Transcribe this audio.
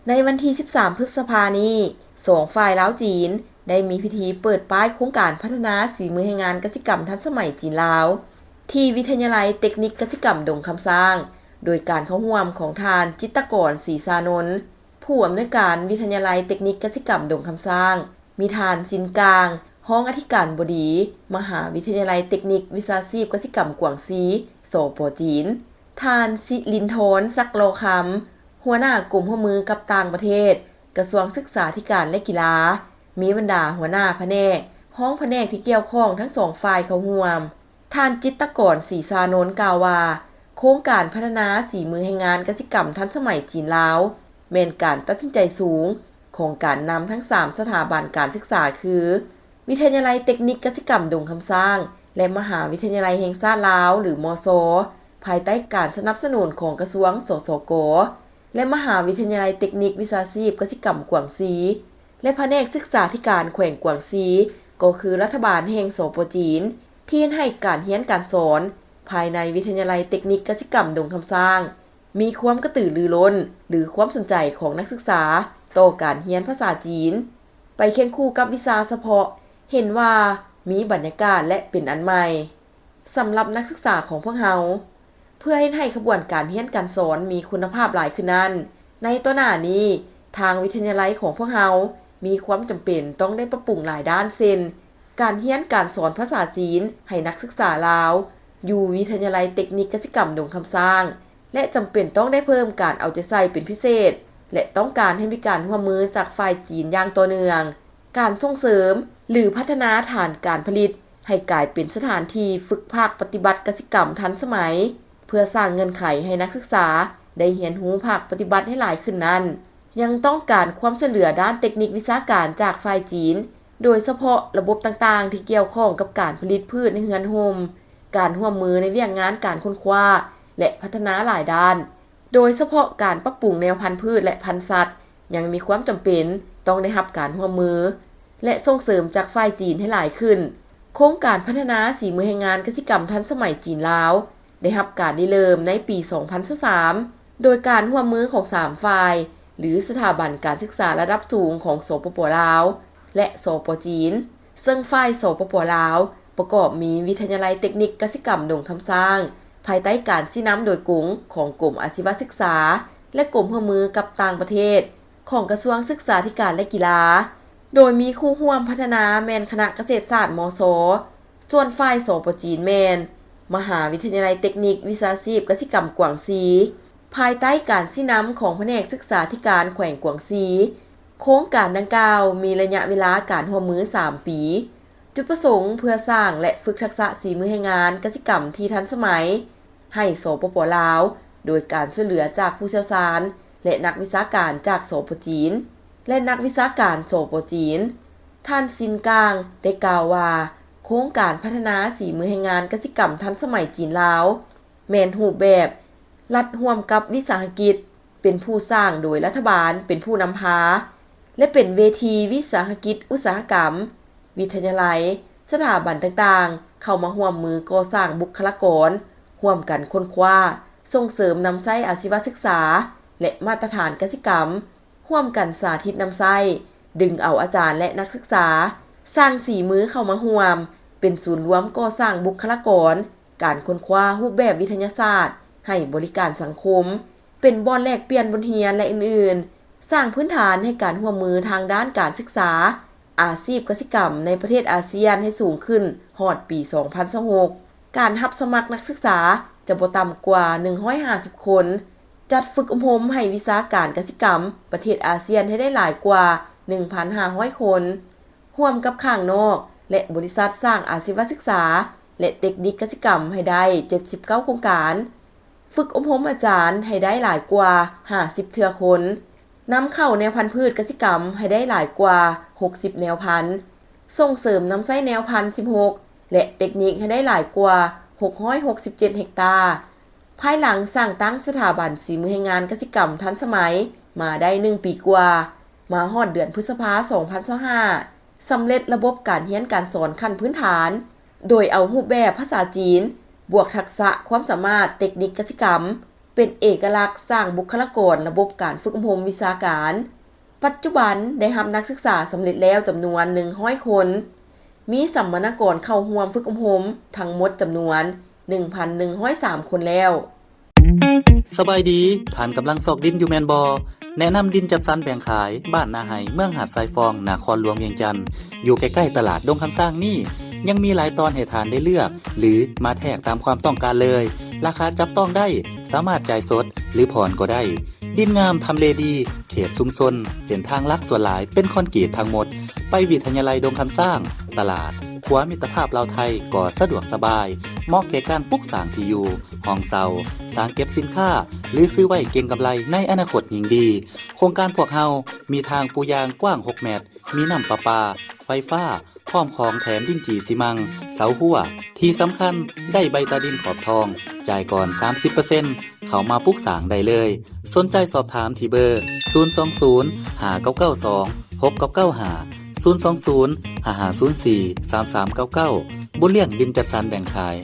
ในวันที่ 13 พฤษภาคมนี้สองฝ่ายลาวจีนได้มีพิธีเปิดป้ายโครงการพัฒนาฝีมือแรงงานกสิกรรมทันสมัยจีนลาวที่วิทยาลัยเทคนิคกสิกรรมดงคำสร้าง โดยการเข้าร่วมของทานจิตรกรศรีสานนท์ผู้อำนวยการวิทยาลัยเทคนิคกสิกรรมดงคำสร้าง มีทานสินกลางห้องอธิการบดี มหาวิทยาลัยเทคนิควิชาชีพกสิกรรมกวางซีสป.จีน ทานสิรินทร์ศักดิ์โลคำหัวหน้ากลุ่มร่วมมือกับต่างประเทศ กระทรวงศึกษาธิการและกีฬา มีบรรดาหัวหน้าแผนกห้องแผนกที่เกี่ยวข้องทั้งสองฝ่ายเข้าร่วมท่านจิตรกรศรีสานนท์กล่าวว่าโครงการพัฒนาฝีมือแรงงานกสิกรรมทันสมัยจีนลาวแม่นการตัดสินใจสูงของการนำทั้ง3สถาบันการศึกษาคือวิทยาลัยเทคนิคกสิกรรมดงคำสร้างและมหาวิทยาลัยแห่งชาติลาวหรือมศภายใต้การสนับสนุนของกระทรวงสสกและมหาวิทยาลัยเทคนิควิชาชีพกสิกรรมกวางซีและแผนกศึกษาธิการแขวงกวางซีก็คือรัฐบาลแห่งสป.จีนที่ให้การเรียนการสอนภายในวิทยาลัยเทคนิคกสิกรรมดงคำสร้างมีความกระตือรือร้นหรือความสนใจของนักศึกษาต่อการเรียนภาษาจีนไปเคียงคู่กับวิชาเฉพาะเห็นว่ามีบรรยากาศและเป็นอันใหม่สำหรับนักศึกษาของพวกเราเพื่อให้ขบวนการเรียนการสอนมีคุณภาพหลายขึ้นนั้นในตัวหน้านี้ทางวิทยาลัยของพวกเรามีความจำเป็นต้องได้ปรับปรุงหลายด้านเช่นการเรียนการสอนภาษาจีนให้นักศึกษาลาวอยู่วิทยาลัยเทคนิคกสิกรรมดงคำสร้างและจำเป็นต้องได้เพิ่มการเอาใจใส่เป็นพิเศษและต้องการให้มีการร่วมมือจากฝ่ายจีนอย่างต่อเนื่องการส่งเสริมหรือพัฒนาฐานการผลิตให้กลายเป็นสถานที่ฝึกภาคปฏิบัติกสิกรรมทันสมัยเพื่อสร้างเงื่อนไขให้นักศึกษาได้เรียนรู้ภาคปฏิบัติให้หลายขึ้นนั้นยังต้องการความช่วยเหลือด้านเทคนิควิชาการจากฝ่ายจีนโดยเฉพาะระบบต่างๆที่เกี่ยวข้องกับการผลิตพืชในเรือนโฮมการร่วมมือในเรื่องงานการค้นคว้าและพัฒนาหลายด้านโดยเฉพาะการปรับปรุงแนวพันธุ์พืชและพันธุ์สัตว์ยังมีความจำเป็นต้องได้รับการร่วมมือและส่งเสริมจากฝ่ายจีนให้หลายขึ้นโครงการพัฒนาฝีมือแรงงานกสิกรรมทันสมัยจีนลาวได้รับการริเริ่มในปี 2023 โดยการร่วมมือของ3ฝ่ายหรือสถาบันการศึกษาระดับสูงของสปป.ลาวและสป.จีนซึ่งฝ่ายสปป.ลาวประกอบมีวิทยาลัยเทคนิคกสิกรรมดงคำสร้างภายใต้การชี้นำโดยกรุงของกรมอาชีวศึกษาและกรมร่วมมือกับต่างประเทศของกระทรวงศึกษาธิการและกีฬาโดยมีคู่ร่วมพัฒนาแมนคณะเกษตรศาสตร์มศส่วนฝ่ายสป.จีนแมนมหาวิทยาลัยเทคนิควิชาชีพกสิกรรมกวางซีภายใต้การชี้นำของแผนกศึกษาธิการแขวงกวางซีโครงการดังกล่าวมีระยะเวลาการร่วมมือ3ปีจุดประสงค์เพื่อสร้างและฝึกทักษะฝีมือแรงงานกสิกรรมที่ทันสมัยให้สปป.ลาวโดยการช่วยเหลือจากผู้เชี่ยวชาญและนักวิชาการจากสป.จีนและนักวิชาการสป.จีนท่านซินกางได้กล่าวว่าโครงการพัฒนาฝีมือแรงงานกสิกรรมทันสมัยจีนลาวแม่นรูปแบบรัฐร่วมกับวิสาหกิจเป็นผู้สร้างโดยรัฐบาลเป็นผู้นำพาและเป็นเวทีวิสาหกิจอุตสาหกรรมวิทยาลัยสถาบันต่างๆเข้ามาร่วมมือก่อสร้างบุคลากรร่วมกันค้นคว้าส่งเสริมนำไส้อาชีวศึกษาและมาตรฐานกสิกรรมร่วมกันสาธิตนำไส้ดึงเอาอาจารย์และนักศึกษาสร้างสีมือเข้ามาร่วมเป็นศูนย์รวมก่อสร้างบุคลากรการค้นคว้ารูปแบบวิทยาศาสตร์ให้บริการสังคมเป็นบ่อนแลกเปลี่ยนบนเรียนและอื่นๆสร้างพื้นฐานให้การร่วมมือทางด้านการศึกษาอาชีพกสิกรรมในประเทศอาเซียนให้สูงขึ้นฮอดปี 2026 การรับสมัครนักศึกษาจะบ่ต่ำกว่า150คนจัดฝึกอบรมให้วิชาการกสิกรรมประเทศอาเซียนให้ได้หลายกว่า 1,500 คนร่วมกับข้างนอกและบริษัทสร้างอาชีวศึกษาและเทคนิคกสิกรรมให้ได้79โครงการฝึกอบรมอาจารย์ให้ได้หลายกว่า50เทื่อคนนำเข้าแนวพันธุ์พืชกสิกรรมให้ได้หลายกว่า60แนวพันธุ์ส่งเสริมนำไส้แนวพันธุ์16และเทคนิคให้ได้หลายกว่า667เฮกตาร์ภายหลังสร้างตั้งสถาบันฝีมือแรงงานกสิกรรมทันสมัยมาได้1ปีกว่ามาฮอดเดือนพฤษภาคม 2025สำเร็จระบบการเรียนการสอนขั้นพื้นฐานโดยเอารูปแบบภาษาจีนบวกทักษะความสามารถเทคนิคกสิกรรม เป็นเอกลักษณ์สร้างบุคลากรระบบการฝึกอบรมวิชาการ ปัจจุบันได้รับนักศึกษาสำเร็จแล้วจำนวน100 คน มีสัมมนากรเข้าร่วมฝึกอบรมทั้งหมดจำนวน 1,103 คนแล้วสบายดีท่านกำลังซอกดินอยู่แมนบอแนะนำดินจัดสรรแบ่งขายบ้านนาไห้เมืองหาดทรายฟองนครหลวงเวียงจันทน์อยู่ใกล้ๆตลาดดงคำสร้างนี่ยังมีหลายตอนให้ทานได้เลือกหรือมาแทกตามความต้องการเลยราคาจับต้องได้สามารถจ่ายสดหรือผ่อนก็ได้ดินงามทำเลดีเขตชุมชนเส้นทางลักส่วนหลายเป็นคอนกรีตทั้งหมดไปวิทยาลัยดงคำสร้างตลาดครัวมิตรภาพลาวไทยก็สะดวกสบายเหมาะแก่การปลูกสร้างที่อยู่ห้องเซาสร้างเก็บสินค้าหรือซื้อไว้เก็งกำไรในอนาคตยิ่งดีโครงการพวกเฮามีทางปูยางกว้าง6เมตรมีน้ำประปาไฟฟ้าพร้อมของแถมดินจีซีมังเสาหัวที่สำคัญได้ใบตาดินขอบทองจ่ายก่อน 30% เข้ามาปลูกสร้างได้เลยสนใจสอบถามที่เบอร์020 5992 6995 020 5504 3399 บุญเลี้ยงดินจัดสรรแบ่งขาย